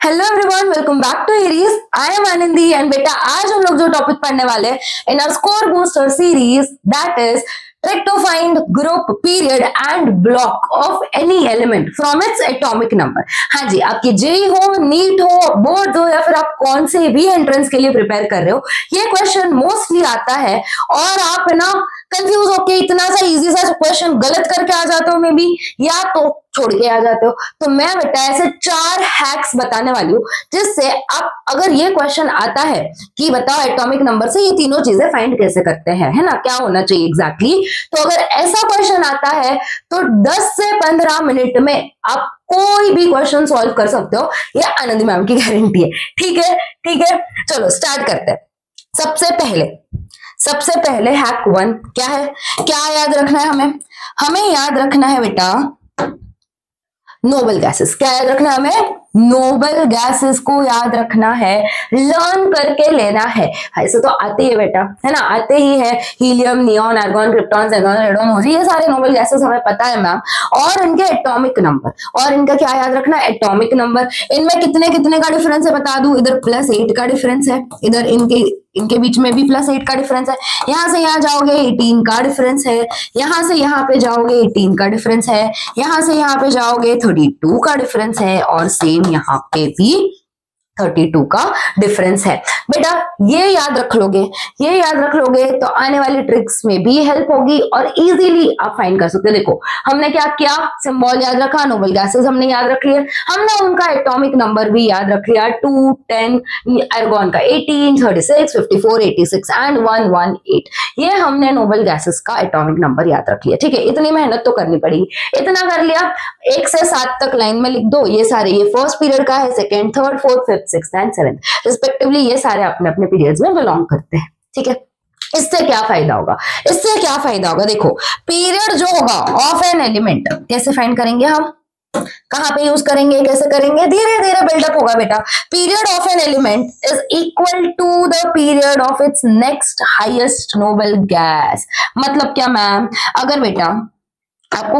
Hello everyone, welcome back to Aries. I am Anandi and बेटा आज हम लोग जो टॉपिक पढ़ने वाले हैं in our score booster series that is trick to find group period and block of any element from its atomic number. हाँ जी, आपकी जेई हो, नीट हो, बोर्ड हो या फिर आप कौन से भी एंट्रेंस के लिए प्रिपेयर कर रहे हो, ये क्वेश्चन मोस्टली आता है और आप ना कंफ्यूज होके इतना सा इजी सा क्वेश्चन गलत करके आ जाते हो मे बी, या तो छोड़ के आ जाते हो। तो मैं बेटा ऐसे 4 हैक्स बताने वाली हूँ जिससे आप अगर ये क्वेश्चन आता है कि बताओ एटॉमिक नंबर से ये तीनों चीजें फाइंड कैसे करते हैं, है ना, क्या होना चाहिए एग्जैक्टली। तो अगर ऐसा क्वेश्चन आता है तो 10 से 15 मिनट में आप कोई भी क्वेश्चन सॉल्व कर सकते हो, ये आनंदी मैम की गारंटी है। ठीक है, ठीक है, चलो स्टार्ट करते हैं। सबसे पहले हैक 1 क्या है, क्या याद रखना है हमें याद रखना है बेटा नोबल गैसेस। क्या याद रखना है हमें? नोबल गैसेस को याद रखना है, लर्न करके लेना है। ऐसे तो आते ही है बेटा, है ना, आते ही है। Helium, neon, argon, krypton, xenon, radon, ये सारे नोबल गैसेस हमें पता है मैम। और इनके एटॉमिक नंबर, और इनका क्या याद रखना है? Atomic number. इनमें कितने कितने का डिफरेंस है बता दूं, इधर +8 का डिफरेंस है, इधर इनके बीच में भी +8 का डिफरेंस है। यहां से यहां जाओगे 18 का डिफरेंस है, यहां से यहां पे जाओगे 18 का डिफरेंस है, यहां से यहां पे जाओगे 32 का डिफरेंस है, और सेम यहाँ पे भी 32 का डिफरेंस है। बेटा ये याद रख लोगे तो आने वाली ट्रिक्स में भी हेल्प होगी और इजीली आप फाइंड कर सकते हो। देखो हमने क्या किया, सिंबल याद रखा, नोबल गैसेस हमने याद रख लिया, हमने उनका एटॉमिक नंबर भी याद रख लिया, 2, 10, आर्गॉन का 18, 36, 54, 86 एंड 118। ये हमने नोबल गैसेस का एटॉमिक नंबर याद रख लिया। ठीक है, इतनी मेहनत तो करनी पड़ेगी। इतना कर लिया, 1 से 7 तक लाइन में लिख दो। ये सारे, ये फर्स्ट पीरियड का है, second, third, fourth, fifth, sixth and seventh respectively, ये सारे अपने अपने पीरियड्स में बिलोंग करते हैं। ठीक है, इससे क्या फायदा होगा? देखो पीरियड जो होगा ऑफ एन एलिमेंट कैसे फाइंड करेंगे हम, कहां पे यूज करेंगे, कैसे करेंगे, धीरे धीरे बिल्डअप होगा बेटा। Period of an element is equal to the period of its next highest noble gas. मतलब क्या मैम, अगर बेटा आपको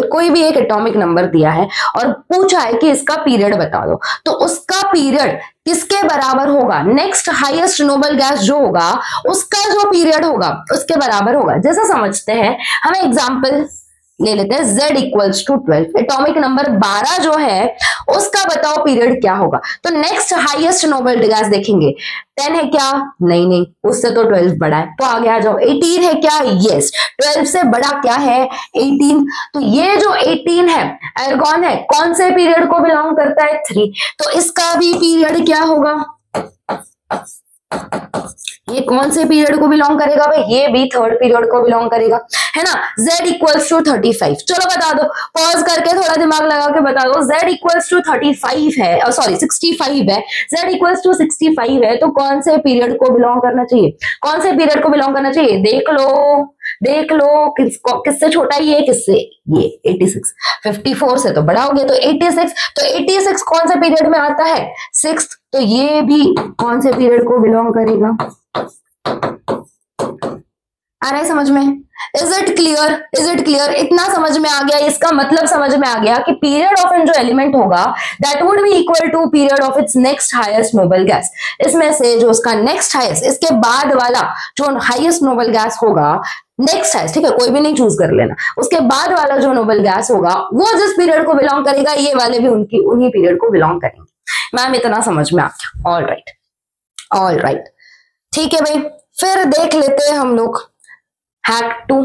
कोई भी एक एटॉमिक नंबर दिया है और पूछा है कि इसका पीरियड बता दो, तो उसका पीरियड किसके बराबर होगा? नेक्स्ट हाईएस्ट नोबल गैस जो होगा उसका जो पीरियड होगा उसके बराबर होगा। जैसा समझते हैं, हम एग्जांपल ले लेते हैं, Z = 12, एटॉमिक नंबर 12 जो है उसका बताओ पीरियड क्या होगा। तो नेक्स्ट हाईएस्ट नोबल गैस देखेंगे, 10 है क्या? नहीं, उससे तो 12 बड़ा है, तो आगे आ जाओ। 18 है क्या? यस, 12 से बड़ा क्या है? 18। तो ये जो 18 है आर्गॉन है, कौन से पीरियड को बिलोंग करता है? 3। तो इसका भी पीरियड क्या होगा? ये कौन से पीरियड को बिलोंग करेगा भाई? ये भी थर्ड पीरियड को बिलोंग करेगा, है ना। Z = 35। चलो बता दो, पॉज करके थोड़ा दिमाग लगा के बता दो। Z = 35 है, सॉरी 65 है। Z = 65 है तो कौन से पीरियड को बिलोंग करना चाहिए? देख लो किससे छोटा है ये, किससे? ये 86। 54 से तो बड़ा हो गया, तो 86। तो 86 कौन से पीरियड में आता है? 6th। तो ये भी कौन से पीरियड को बिलोंग करेगा? आ रहा है समझ में? Is it clear? इतना समझ में आ गया, इसका मतलब समझ में आ गया कि पीरियड ऑफ एन जो एलिमेंट होगा that would be equal to period of its next highest noble gas. इसमें से जो उसका नेक्स्ट हाईएस्ट, इसके बाद वाला जो हाईएस्ट नोबल गैस होगा, नेक्स्ट हाईएस्ट, ठीक है, कोई भी नहीं चूज कर लेना, उसके बाद वाला जो नोबल गैस होगा वो जिस पीरियड को बिलोंग करेगा, ये वाले भी उन्हीं पीरियड को बिलोंग करेंगे। मैम इतना समझ में आ गया? ऑल राइट, ठीक है भाई। फिर देख लेते हैं हम लोग हैक 2,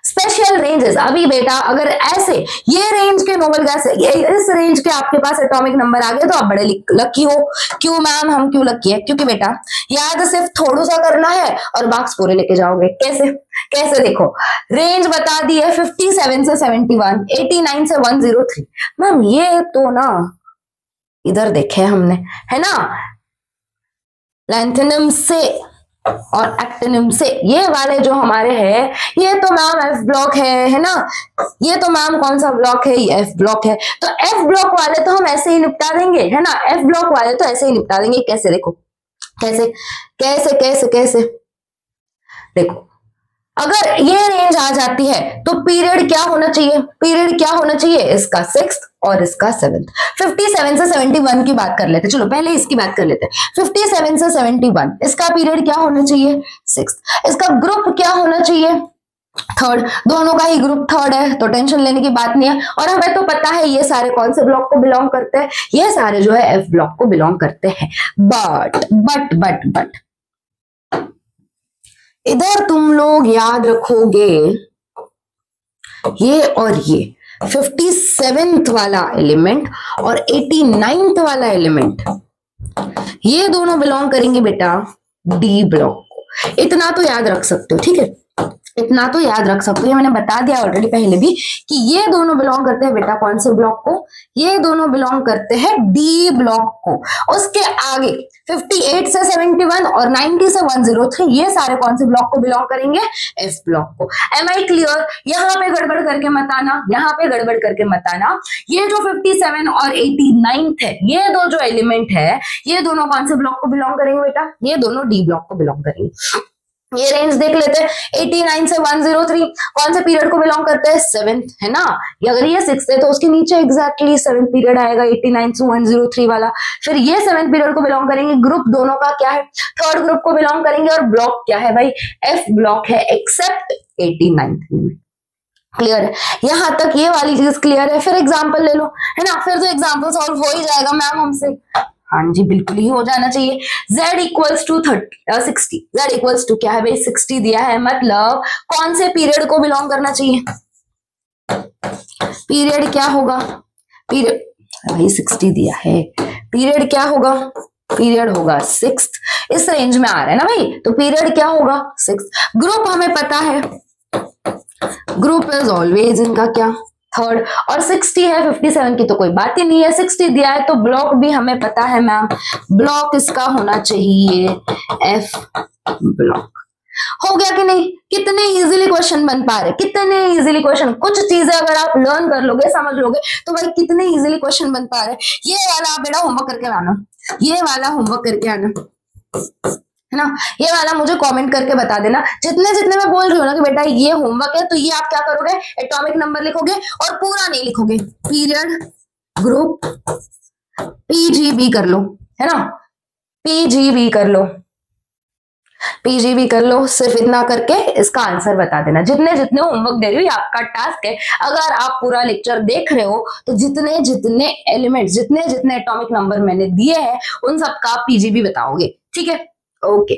स्पेशल रेंजेस। अभी बेटा अगर ऐसे ये रेंज के नोबल गैस है, इस रेंज के आपके पास एटॉमिक नंबर आ गए तो आप बड़े लकी हो। क्यों मैम, हम क्यों लकी है? क्योंकि बेटा याद सिर्फ थोड़ा सा करना है और मार्क्स पूरे लेके जाओगे। कैसे देखो, रेंज बता दी है 57 से 71, 89 से 103। मैम ये तो ना इधर देखे हमने, है ना, लैंथेनियम से और एक्टिनियम से, ये वाले जो हमारे हैं ये तो मैम F ब्लॉक है ना। ये तो मैम कौन सा ब्लॉक है? ये F ब्लॉक है। तो F ब्लॉक वाले तो हम ऐसे ही निपटा देंगे, है ना। F ब्लॉक वाले तो ऐसे ही निपटा देंगे। कैसे देखो, कैसे देखो, अगर ये रेंज आ जाती है तो पीरियड क्या होना चाहिए? इसका 6th और इसका 7th। 57 से 71 की बात कर लेते, चलो पहले इसकी बात कर लेते। 57 से 71 इसका पीरियड क्या होना चाहिए? 6th। इसका ग्रुप क्या होना चाहिए? 3rd। दोनों का ही ग्रुप 3rd है तो टेंशन लेने की बात नहीं है। और हमें तो पता है ये सारे कौन से ब्लॉक को बिलोंग करते हैं, ये सारे जो है F ब्लॉक को बिलोंग करते हैं। बट इधर तुम लोग याद रखोगे ये और ये 57th वाला एलिमेंट और 89th वाला एलिमेंट, ये दोनों बिलोंग करेंगे बेटा डी ब्लॉक को। इतना तो याद रख सकते हो, ठीक है, इतना तो याद रख सकते हो। मैंने बता दिया ऑलरेडी पहले भी कि ये दोनों बिलोंग करते हैं बेटा कौन से ब्लॉक को? ये दोनों बिलोंग करते हैं डी ब्लॉक को। उसके आगे 58 से 71 और 90 से 103 ये सारे कौन से ब्लॉक को बिलोंग करेंगे? एफ ब्लॉक को। Am I clear? यहाँ पे गड़बड़ करके मत आना, यहाँ पे गड़बड़ करके मत आना। ये जो 57 और 89 है, ये दो जो एलिमेंट है, ये दोनों कौन से ब्लॉक को बिलोंग करेंगे बेटा? ये दोनों डी ब्लॉक को बिलोंग करेंगे। ये रेंज देख लेते हैं, 89 से 103 कौन से पीरियड को बिलोंग करते हैं? 7th, है ना। अगर ये 6th है तो उसके नीचे एग्जैक्टली 7th पीरियड आएगा 89 से 103 वाला। फिर ये 7th पीरियड को बिलोंग करेंगे। ग्रुप दोनों का क्या है? 3rd ग्रुप को बिलोंग करेंगे। और ब्लॉक क्या है भाई? F ब्लॉक है एक्सेप्ट 89th में। क्लियर है? यहां तक ये वाली चीज क्लियर है। फिर एग्जाम्पल ले लो, है ना। फिर तो एग्जाम्पल सॉल्व हो ही जाएगा मैम हमसे। हाँ जी बिल्कुल ही हो जाना चाहिए। z equals to 60। z equals to क्या है भाई? 60 दिया है, मतलब कौन से पीरियड को बिलोंग करना चाहिए? पीरियड क्या होगा? पीरियड भाई 60 दिया है, पीरियड क्या होगा? पीरियड होगा 6th। इस रेंज में आ रहा है ना भाई, तो पीरियड क्या होगा? 6th। ग्रुप हमें पता है, ग्रुप इज ऑलवेज इनका क्या? 3rd। और 60 है, 57 की तो कोई बात ही नहीं है। 60 दिया है तो ब्लॉक भी हमें पता है मैम, ब्लॉक इसका होना चाहिए F ब्लॉक। हो गया कि नहीं? कितने इजीली क्वेश्चन बन पा रहे, कितने इजीली क्वेश्चन। कुछ चीजें अगर आप लर्न कर लोगे, समझ लोगे, तो भाई कितने इजीली क्वेश्चन बन पा रहे। ये वाला आप बेटा होमवर्क करके आना, ये वाला होमवर्क करके आना, है ना। ये वाला मुझे कमेंट करके बता देना। जितने जितने मैं बोल रही हूँ ना कि बेटा ये होमवर्क है, तो ये आप क्या करोगे? एटॉमिक नंबर लिखोगे और पूरा नहीं लिखोगे। पीरियड, ग्रुप, पीजीबी कर लो, है ना, पीजीबी कर लो, पीजीबी कर लो। सिर्फ इतना करके इसका आंसर बता देना। जितने जितने होमवर्क दे रही हूँ, आपका टास्क है। अगर आप पूरा लेक्चर देख रहे हो तो जितने जितने एलिमेंट, जितने जितने एटॉमिक नंबर मैंने दिए हैं, उन सबका पीजीबी बताओगे, ठीक है। ओके,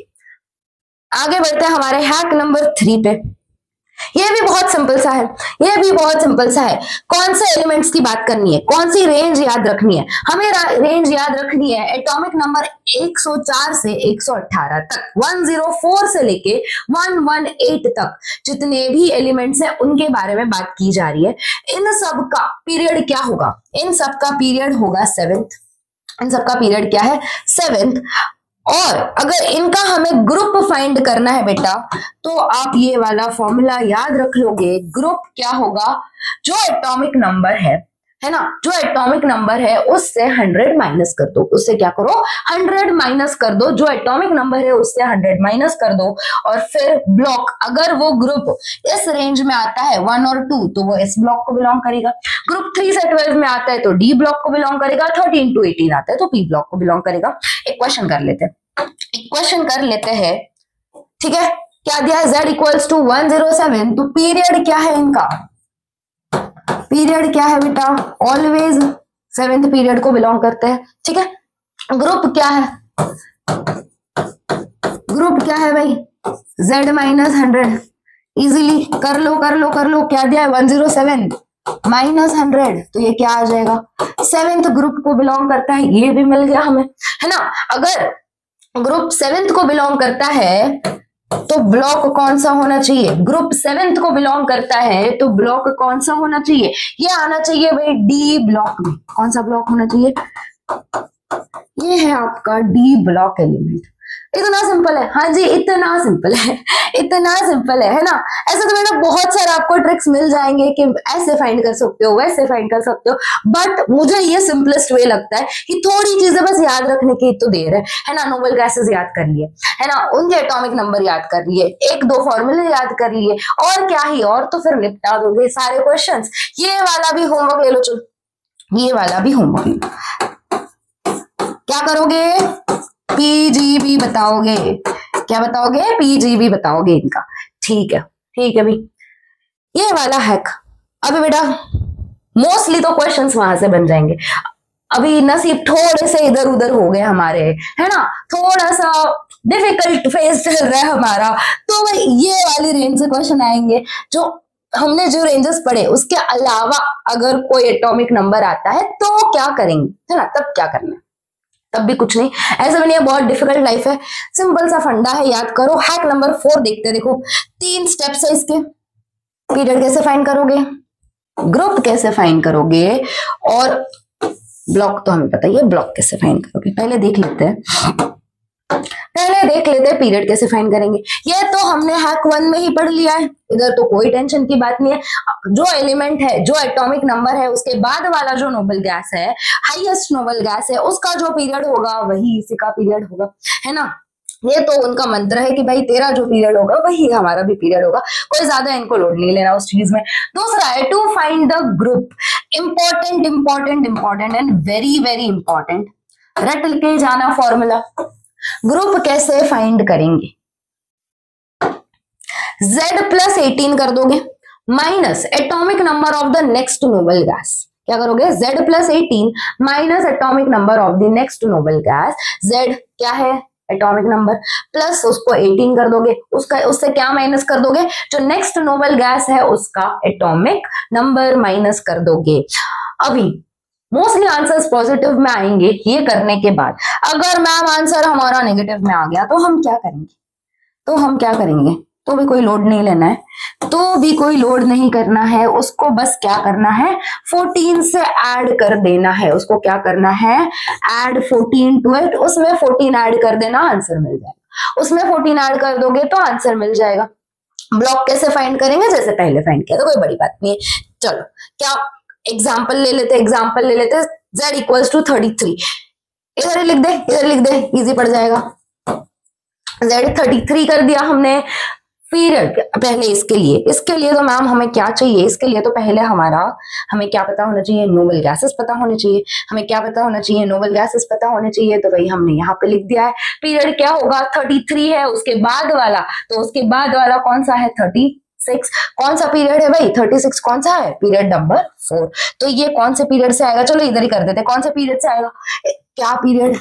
आगे बढ़ते हैं हमारे हैक नंबर 3 पे। ये भी बहुत सिंपल सा है, ये भी बहुत सिंपल सा है। कौन से एलिमेंट्स की बात करनी है, कौन सी रेंज याद रखनी है? हमें रेंज याद रखनी है एटॉमिक नंबर 104 से 118 तक, 104 से लेके 118 तक जितने भी एलिमेंट्स हैं उनके बारे में बात की जा रही है। इन सब का पीरियड क्या होगा? इन सब का पीरियड होगा 7th। इन सब का पीरियड क्या है? 7th। और अगर इनका हमें ग्रुप फाइंड करना है बेटा, तो आप ये वाला फॉर्मूला याद रख लोगे। ग्रुप क्या होगा? जो एटॉमिक नंबर है ना, जो एटॉमिक नंबर है उससे 100 माइनस कर दो। उससे क्या करो? 100 माइनस कर दो। जो एटॉमिक नंबर है उससे 100 माइनस कर दो। और फिर ब्लॉक, अगर वो ग्रुप इस रेंज में आता है 1 और 2, तो वो इस ब्लॉक को बिलोंग करेगा। ग्रुप 3 से 12 में आता है तो डी ब्लॉक को बिलोंग करेगा। 13 to 18 आता है तो पी ब्लॉक को बिलोंग करेगा। एक क्वेश्चन कर लेते हैं, एक क्वेश्चन कर लेते हैं, ठीक है। क्या दिया है? z equals to 107। तो पीरियड क्या है इनका? पीरियड क्या है बेटा? ऑलवेज 7th पीरियड को बिलोंग करते हैं, ठीक है। ग्रुप क्या है? ग्रुप क्या है भाई? z minus 100। इजीली कर लो कर लो कर लो। क्या दिया है? 107 माइनस 100, तो ये क्या आ जाएगा? 7th ग्रुप को बिलोंग करता है। ये भी मिल गया हमें, है ना। अगर ग्रुप 7th को बिलोंग करता है तो ब्लॉक कौन सा होना चाहिए? ग्रुप 7th को बिलोंग करता है तो ब्लॉक कौन सा होना चाहिए? ये आना चाहिए भाई डी ब्लॉक में। कौन सा ब्लॉक होना चाहिए? ये है आपका डी ब्लॉक एलिमेंट। इतना सिंपल है, हाँ जी इतना सिंपल है, इतना सिंपल है ना। ऐसे तो बेटा बहुत सारे आपको ट्रिक्स मिल जाएंगे कि ऐसे फाइंड कर सकते हो, वैसे फाइंड कर सकते हो, बट मुझे ये सिंपलेस्ट वे लगता है कि थोड़ी चीजें बस याद रखने की तो देर है ना। नोबेल गैसेस याद कर लिए, है ना, उनके एटॉमिक नंबर याद कर लिए, 1-2 फॉर्मूले याद कर लिए, और क्या ही, और तो फिर निपटा दोगे सारे क्वेश्चंस। ये वाला भी होमवर्क ले लो, चलो ये वाला भी होमवर्क। क्या करोगे? पीजीबी बताओगे। क्या बताओगे? पीजीबी बताओगे इनका। ठीक है, ठीक है भाई, ये वाला हैक। अभी बेटा मोस्टली तो क्वेश्चंस वहां से बन जाएंगे। अभी नसीब थोड़े से इधर उधर हो गए हमारे, है ना, थोड़ा सा डिफिकल्ट फेज चल रहा है हमारा, तो भाई ये वाली रेंज से क्वेश्चन आएंगे। जो हमने जो रेंजेस पढ़े उसके अलावा अगर कोई एटॉमिक नंबर आता है तो क्या करेंगे, है ना, तब क्या करना है, तब भी कुछ नहीं, ऐसा भी नहीं है बहुत डिफिकल्ट लाइफ है, सिंपल सा फंडा है, याद करो। हैक नंबर 4 देखते, देखो 3 स्टेप्स है इसके। पीरियड कैसे फाइंड करोगे, ग्रुप कैसे फाइंड करोगे, और ब्लॉक तो हमें पता ही है, ब्लॉक कैसे फाइंड करोगे। पहले देख लेते हैं, पीरियड कैसे फाइंड करेंगे। ये तो हमने हैक 1 में ही पढ़ लिया है, इधर तो कोई टेंशन की बात नहीं है। जो एलिमेंट है, जो एटॉमिक नंबर है, उसके बाद वाला जो नोबल गैस है, हाईएस्ट नोबल गैस है, उसका जो पीरियड होगा वही इसी का पीरियड होगा, है ना। ये तो उनका मंत्र है कि भाई तेरा जो पीरियड होगा वही हमारा भी पीरियड होगा, कोई ज्यादा इनको लोड नहीं लेना उस चीज में। दूसरा है to find the group. Important important important and very very important, रट के जाना फॉर्मूला। ग्रुप कैसे फाइंड करेंगे, Z+18 कर दोगे minus atomic number of the next noble gas. क्या करोगे? Z+18 minus atomic number of the next noble gas. Z क्या है? एटॉमिक नंबर, प्लस उसको 18 कर दोगे, उसका उससे क्या माइनस कर दोगे? जो नेक्स्ट नोबल गैस है उसका एटॉमिक नंबर माइनस कर दोगे। अभी मोस्टली आंसर्स पॉजिटिव में आएंगे ये करने के बाद। अगर मैम आंसर हमारा नेगेटिव में आ गया तो हम क्या करेंगे? तो भी कोई लोड नहीं लेना है, तो भी कोई लोड नहीं करना है, उसको बस क्या करना है? 14 से ऐड कर देना है। उसको क्या करना है? ऐड 14 टू इट, उसमें 14 ऐड कर देना, आंसर मिल जाएगा। उसमें 14 ऐड कर दोगे तो आंसर मिल जाएगा। ब्लॉक कैसे फाइंड करेंगे? जैसे पहले फाइंड किया, तो कोई बड़ी बात नहीं है। चलो क्या एग्जाम्पल ले लेते, Z=33। इधर लिख दे, इजी पड़ जाएगा। Z33 कर दिया हमने। पीरियड पहले इसके लिए तो मैम हमें क्या चाहिए? इसके लिए तो पहले हमें क्या पता होना चाहिए? नोबल गैसेस पता होने चाहिए। हमें क्या पता होना चाहिए? नोबल गैसेस पता होने चाहिए। तो भाई हमने यहाँ पे लिख दिया है। पीरियड क्या होगा? 33 है, उसके बाद वाला, तो उसके बाद वाला कौन सा है? 36। कौन सा पीरियड है भाई? 36 कौन सा है? Period number 4। तो ये कौन से पीरियड से आएगा? चलो इधर ही कर देते, कौन से पीरियड से आएगा? क्या पीरियड?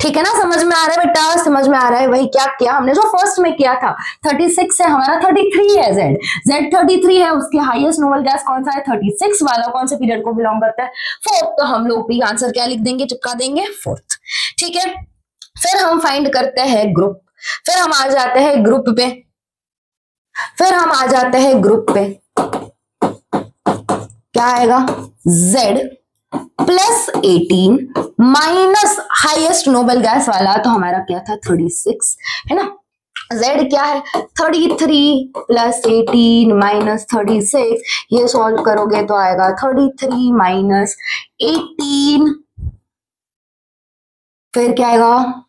ठीक है ना, समझ में आ रहा है बेटा? समझ में आ रहा है? वही क्या किया हमने जो फर्स्ट में किया था। 36 है हमारा, 33 है Z 33 है, उसके हाईएस्ट नोबल गैस कौन सा है? 36 वाला कौन से पीरियड को बिलोंग करता है? 4th। तो हम लोग भी आंसर क्या लिख देंगे? चिपका देंगे 4th। ठीक है, फिर हम फाइंड करते हैं ग्रुप। फिर हम आ जाते हैं ग्रुप पे। क्या आएगा? Z+18 minus highest noble gas वाला, तो हमारा क्या था? 36, है ना। Z क्या है? 33 + 18 - 36। ये सॉल्व करोगे तो आएगा 33 - 18, फिर क्या आएगा?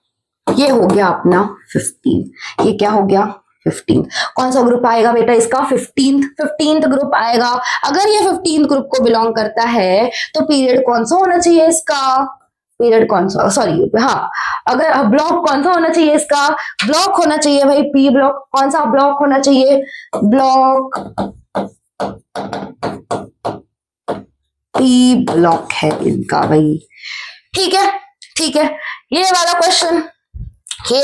ये हो गया अपना 15। ये क्या हो गया? 15। कौन सा ग्रुप आएगा बेटा इसका? 15th ग्रुप आएगा। अगर ये 15th ग्रुप को बिलोंग करता है तो पीरियड कौन सा होना चाहिए इसका? पीरियड कौन सा, सॉरी हाँ, अगर ब्लॉक कौन सा होना चाहिए इसका? ब्लॉक होना चाहिए भाई, पी ब्लॉक। कौन सा ब्लॉक होना चाहिए? ब्लॉक, पी ब्लॉक है इनका भाई। ठीक है, ये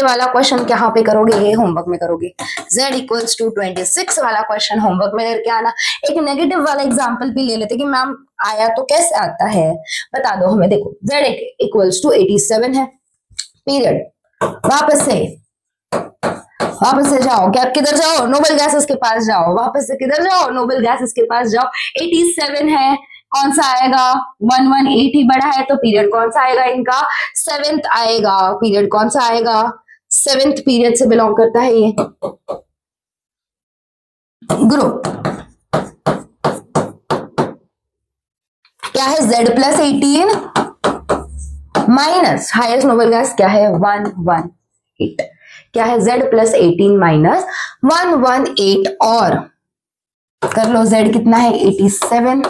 वाला क्वेश्चन कहाँ पे करोगे? ये होमवर्क में करोगे। Z=26 वाला क्वेश्चन होमवर्क में करके आना। एक नेगेटिव वाला एग्जांपल भी ले लेते कि मैम आया तो कैसे आता है, बता दो हमें। देखो Z=87 है, पीरियड वापस से जाओ, क्या किधर जाओ? नोबल गैसेस के पास जाओ। वापस से किधर जाओ? नोबल गैसेस के पास जाओ। 87 है, कौन सा आएगा? 118 ही बड़ा है, तो पीरियड कौन सा आएगा इनका? 7th आएगा। पीरियड कौन सा आएगा? 7th पीरियड से बिलोंग करता है ये ग्रुप। क्या है? Z+18 minus highest noble gas क्या है? 118। क्या है? Z+18 - 118 और कर लो, z कितना है 87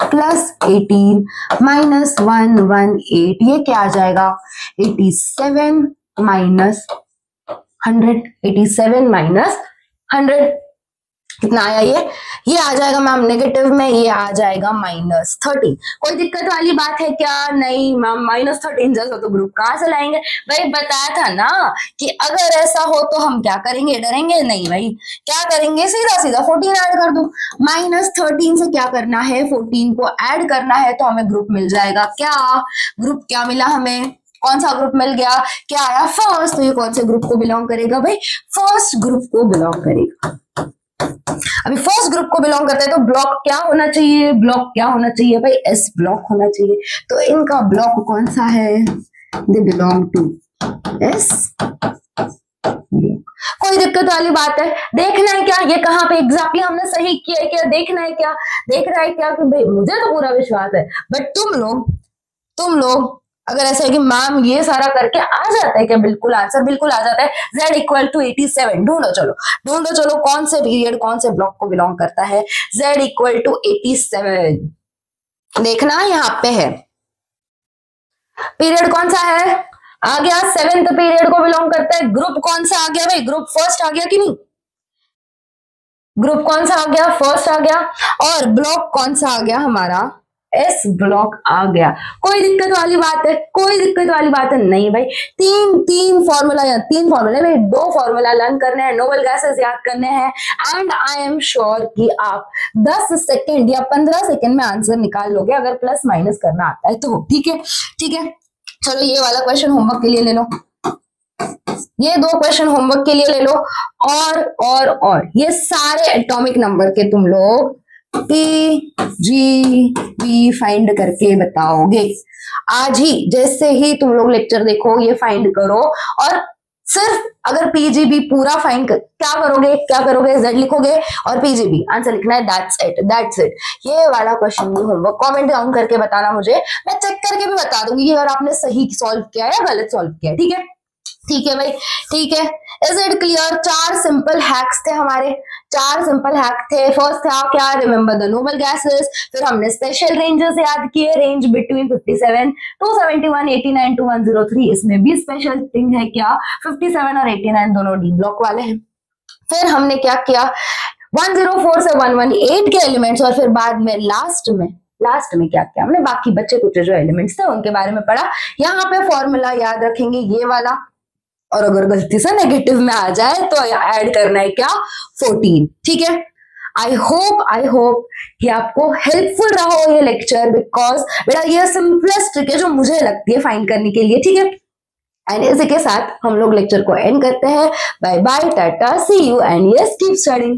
प्लस 18 माइनस 118, ये क्या आ जाएगा 87 माइनस 100, 87 माइनस 100 कितना आया, ये आ जाएगा मैम नेगेटिव में, ये आ जाएगा -13। कोई दिक्कत वाली बात है क्या? नहीं मैम, -13 जैसा तो ग्रुप कहाँ से लाएंगे भाई? बताया था ना कि अगर ऐसा हो तो हम क्या करेंगे, डरेंगे नहीं भाई, क्या करेंगे, सीधा सीधा 14 ऐड कर दो। -13 से क्या करना है, 14 को ऐड करना है, तो हमें ग्रुप मिल जाएगा। क्या ग्रुप, क्या मिला हमें, कौन सा ग्रुप मिल गया, क्या आया फर्स्ट, तो ये कौन से ग्रुप को बिलोंग करेगा भाई, फर्स्ट ग्रुप को बिलोंग करेगा। अभी फर्स्ट ग्रुप को बिलोंग करता है तो ब्लॉक क्या होना चाहिए, ब्लॉक क्या होना चाहिए भाई, एस ब्लॉक होना चाहिए। तो इनका ब्लॉक कौन सा है, they belong to S block. कोई दिक्कत वाली बात है? देखना है क्या ये कहाँ पे एग्जैक्टली हमने सही किया है, क्या देखना है, क्या देख रहा है क्या कि भाई मुझे तो पूरा विश्वास है, बट तुम लोग अगर ऐसा है कि मैम ये सारा करके आ जाता है क्या, बिल्कुल आंसर बिल्कुल आ जाता है। z इक्वल टू 87 ढूंढो चलो कौन से पीरियड कौन से ब्लॉक को बिलोंग करता है। z इक्वल टू 87 देखना यहाँ पे है, पीरियड कौन सा है, आ गया 7th पीरियड को बिलोंग करता है। ग्रुप कौन सा आ गया भाई, ग्रुप फर्स्ट आ गया कि नहीं, ग्रुप कौन सा आ गया, फर्स्ट आ गया। और ब्लॉक कौन सा आ गया हमारा, एस ब्लॉक आ गया। कोई दिक्कत वाली बात है, कोई दिक्कत वाली बात है नहीं भाई। तीन फॉर्मूला भाई, 2 फॉर्मूला लर्न करने हैं, नोबल गैसेस याद करने हैं, एंड आई एम श्योर कि आप 10 सेकेंड या 15 सेकेंड में आंसर निकाल लोगे, अगर प्लस माइनस करना आता है तो। ठीक है चलो ये वाला क्वेश्चन होमवर्क के लिए ले लो, ये 2 क्वेश्चन होमवर्क के लिए ले लो, और ये सारे एटॉमिक नंबर के तुम लोग PGB फाइंड करके बताओगे आज ही। जैसे ही तुम लोग लेक्चर देखो ये फाइंड करो, और सिर्फ अगर PGB पूरा फाइंड क्या करोगे, Z लिखोगे और PGB आंसर लिखना है, दैट्स इट। ये वाला क्वेश्चन भी होमवर्क कमेंट डाउन करके बताना मुझे, मैं चेक करके भी बता दूंगी अगर आपने सही सॉल्व किया या गलत सॉल्व किया। ठीक है भाई, ठीक है। Is it clear? 4 simple hacks थे हमारे, 4 सिंपल हैक थे। फर्स्ट था क्या, रिमेंबर द नोबल गैसेस। फिर हमने स्पेशल रेंजेस याद किए, रेंज बिटवीन 57 टू 71, 89 टू 103। इसमें भी स्पेशल थिंग है क्या, 57 और 89 दोनों डी ब्लॉक वाले हैं। फिर हमने क्या किया, 104 से 118 के एलिमेंट्स, और फिर बाद में लास्ट में क्या किया हमने, बाकी बच्चे कुछ जो एलिमेंट्स थे उनके बारे में पढ़ा। यहाँ पे फॉर्मूला याद रखेंगे ये वाला, और अगर गलती से नेगेटिव में आ जाए तो ऐड करना है क्या, 14। ठीक है, आई होप कि आपको हेल्पफुल रहा हो ये लेक्चर, बिकॉज बेटा ये सिंपलेस्ट ट्रिक है जो मुझे लगती है फाइंड करने के लिए। ठीक है, एंड इसी के साथ हम लोग लेक्चर को एंड करते हैं। Bye bye, tata, see you, and yes keep studying.